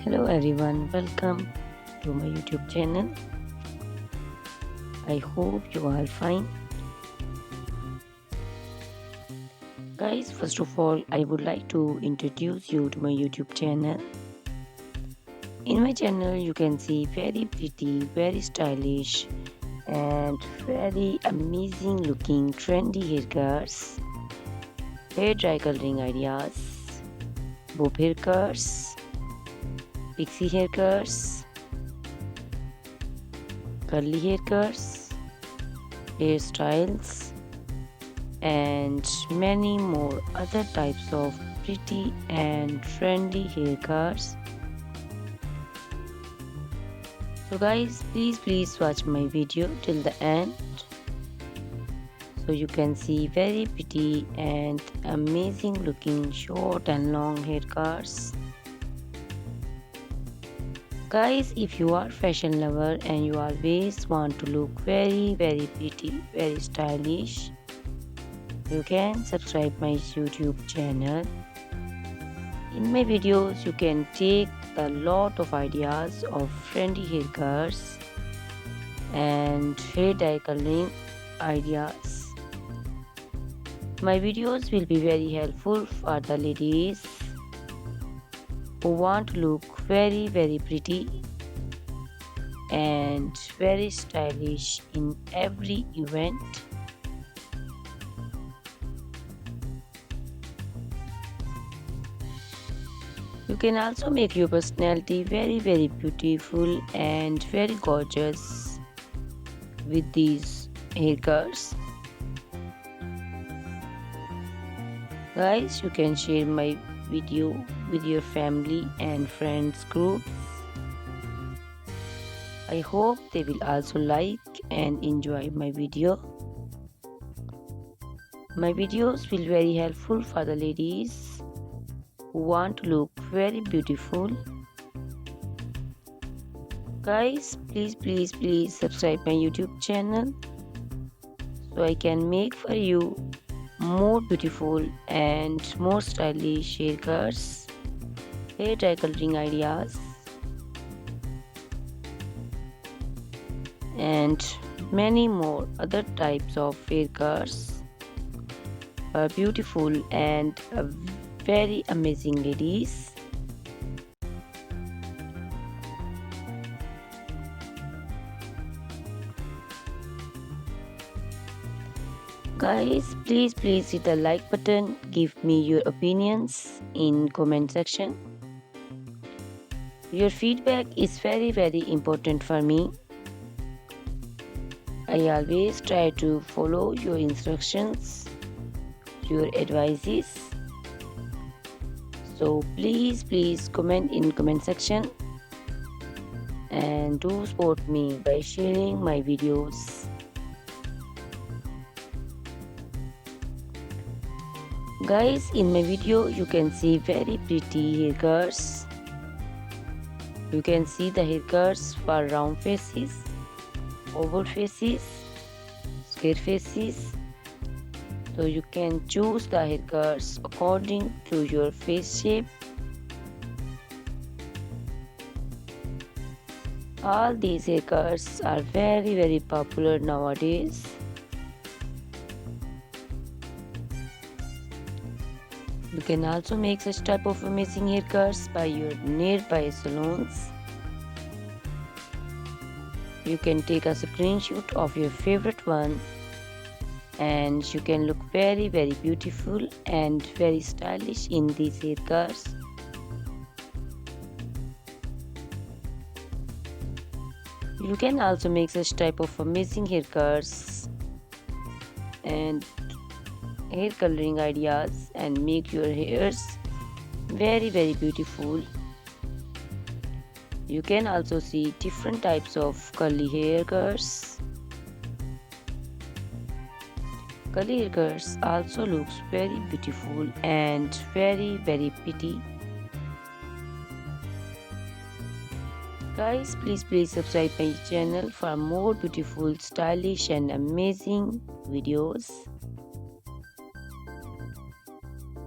Hello everyone, welcome to my YouTube channel. I hope you are fine. Guys, first of all, I would like to introduce you to my YouTube channel. In my channel, you can see very pretty, very stylish, and very amazing looking trendy haircuts, hair dry coloring ideas, bob haircuts, pixie haircuts, curly haircuts, hairstyles, and many more other types of pretty and trendy haircuts. So guys, please watch my video till the end so you can see very pretty and amazing looking short and long haircuts. Guys, if you are fashion lover and you always want to look very pretty, very stylish, you can subscribe my YouTube channel. In my videos you can take a lot of ideas of trendy haircuts and hair dye coloring ideas. My videos will be very helpful for the ladies who want to look very pretty and very stylish in every event. You can also make your personality very beautiful and very gorgeous with these haircuts. Guys, you can share my video with your family and friends groups. I hope they will also like and enjoy my video. My videos will be very helpful for the ladies who want to look very beautiful. Guys, please subscribe my YouTube channel so I can make for you more beautiful and more stylish haircuts, hair dye coloring ideas, and many more other types of haircuts for beautiful and very amazing ladies. Guys, please hit the like button. Give me your opinions in comment section. Your feedback is very important for me. I always try to follow your instructions, your advices. So please comment in comment section and do support me by sharing my videos. Guys, in my video you can see very pretty haircuts. You can see the haircuts for round faces, oval faces, square faces. So you can choose the haircuts according to your face shape. All these haircuts are very popular nowadays. You can also make such type of amazing haircuts by your nearby salons. You can take a screenshot of your favorite one and you can look very beautiful and very stylish in these haircuts. You can also make such type of amazing haircuts and hair coloring ideas and make your hairs very beautiful. You can also see different types of curly haircuts. Curly haircuts also looks very beautiful and very pretty. Guys, please subscribe my channel for more beautiful, stylish and amazing videos.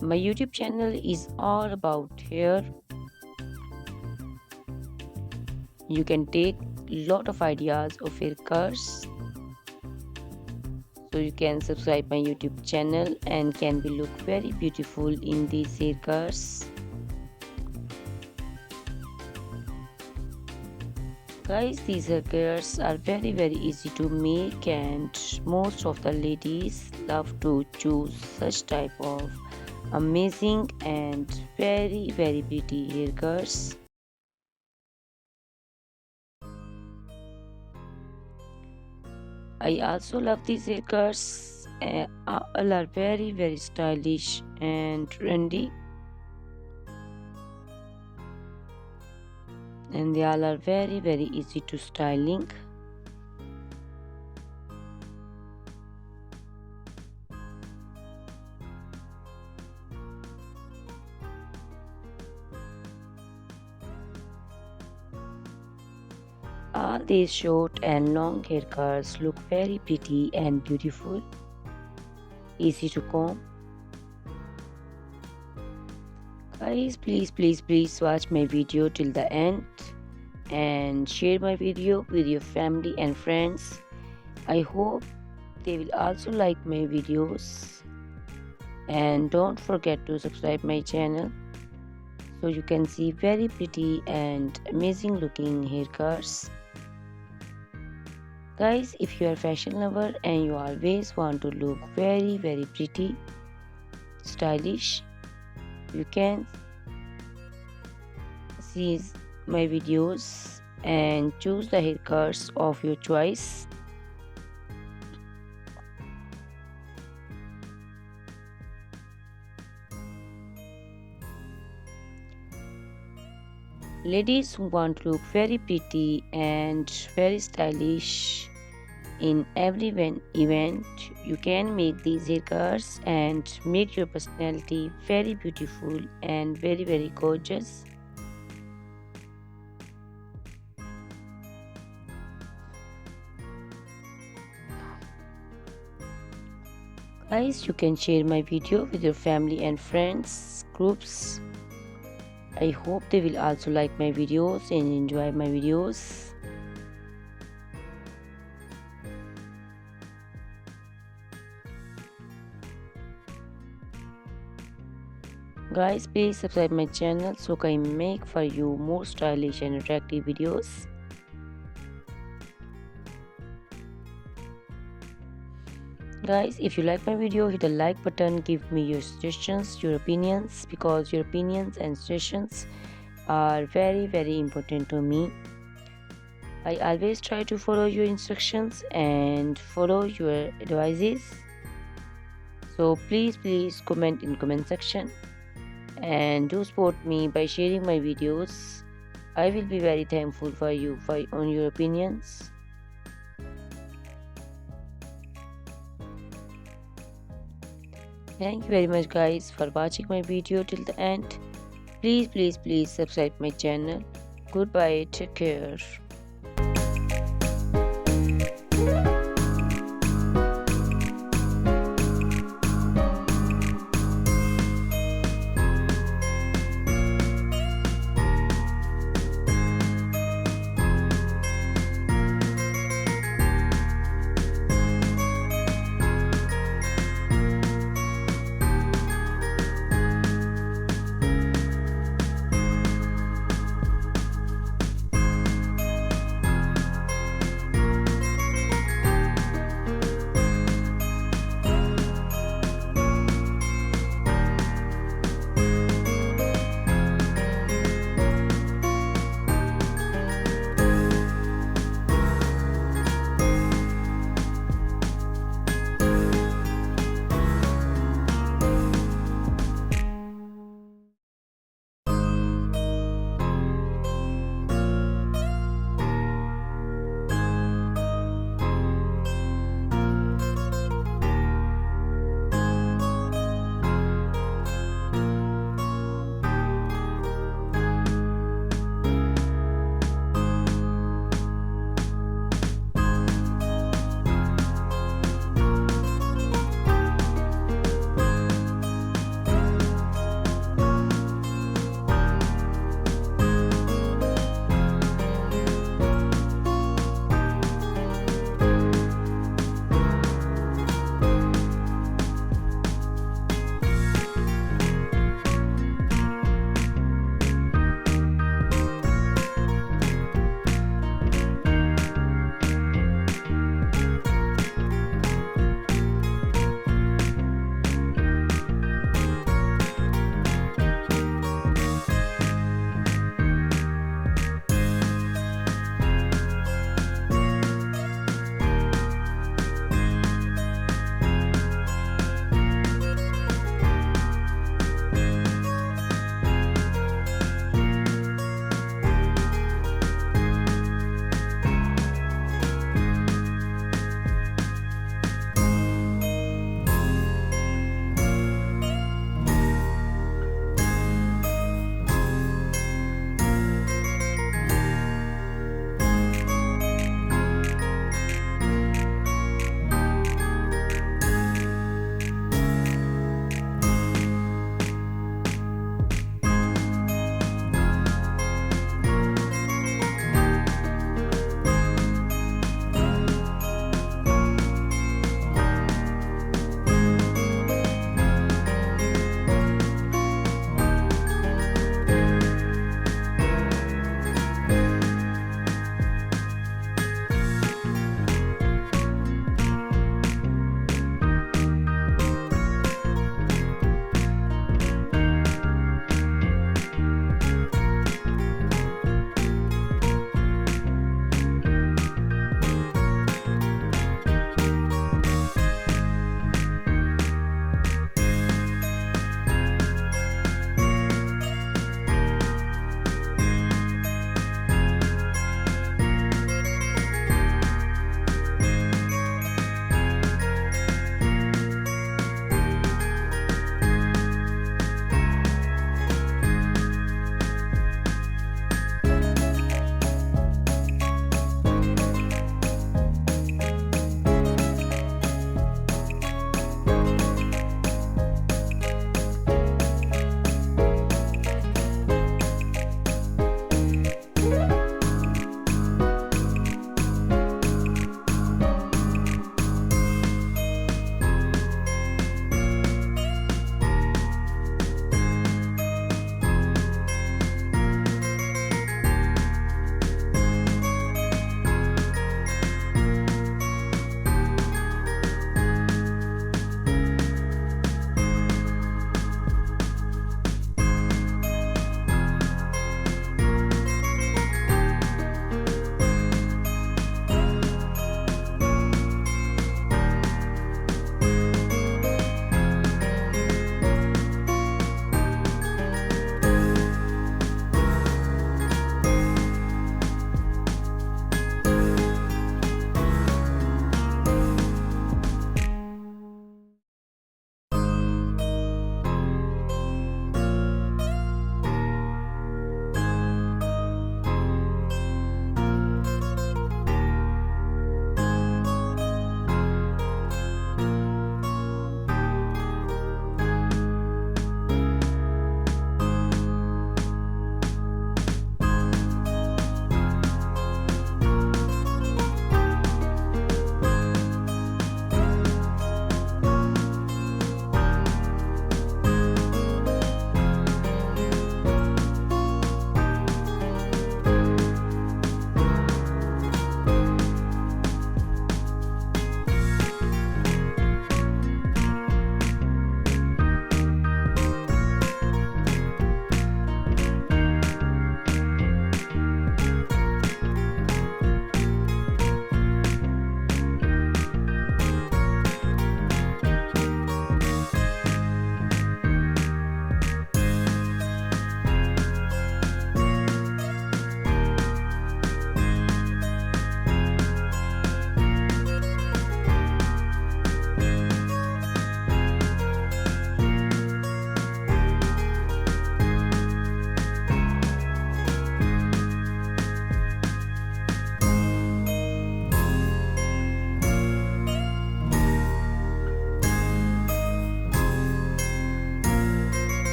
My YouTube channel is all about hair, You can take lot of ideas of haircuts. So you can subscribe my YouTube channel and can be look very beautiful in these haircuts. Guys, these haircuts are very easy to make, and most of the ladies love to choose such type of amazing and very pretty haircuts. I also love these haircuts. All are very stylish and trendy, and they all are very easy to styling. All these short and long haircuts look very pretty and beautiful, easy to comb. Guys, please watch my video till the end and share my video with your family and friends. I hope they will also like my videos, and don't forget to subscribe my channel so you can see very pretty and amazing looking haircuts. Guys, if you are a fashion lover and you always want to look very pretty, stylish, you can see my videos and choose the haircuts of your choice. Ladies who want to look very pretty and very stylish in every event, you can make these haircuts and make your personality very beautiful and very gorgeous. Guys, you can share my video with your family and friends groups. I hope they will also like my videos and enjoy my videos. Guys, please subscribe my channel so I can make for you more stylish and attractive videos. Guys, if you like my video, hit the like button, give me your suggestions, your opinions, because your opinions and suggestions are very important to me. I always try to follow your instructions and follow your advices. So please comment in comment section and do support me by sharing my videos. I will be very thankful for you on your opinions. Thank you very much guys for watching my video till the end. Please subscribe my channel. Goodbye, take care.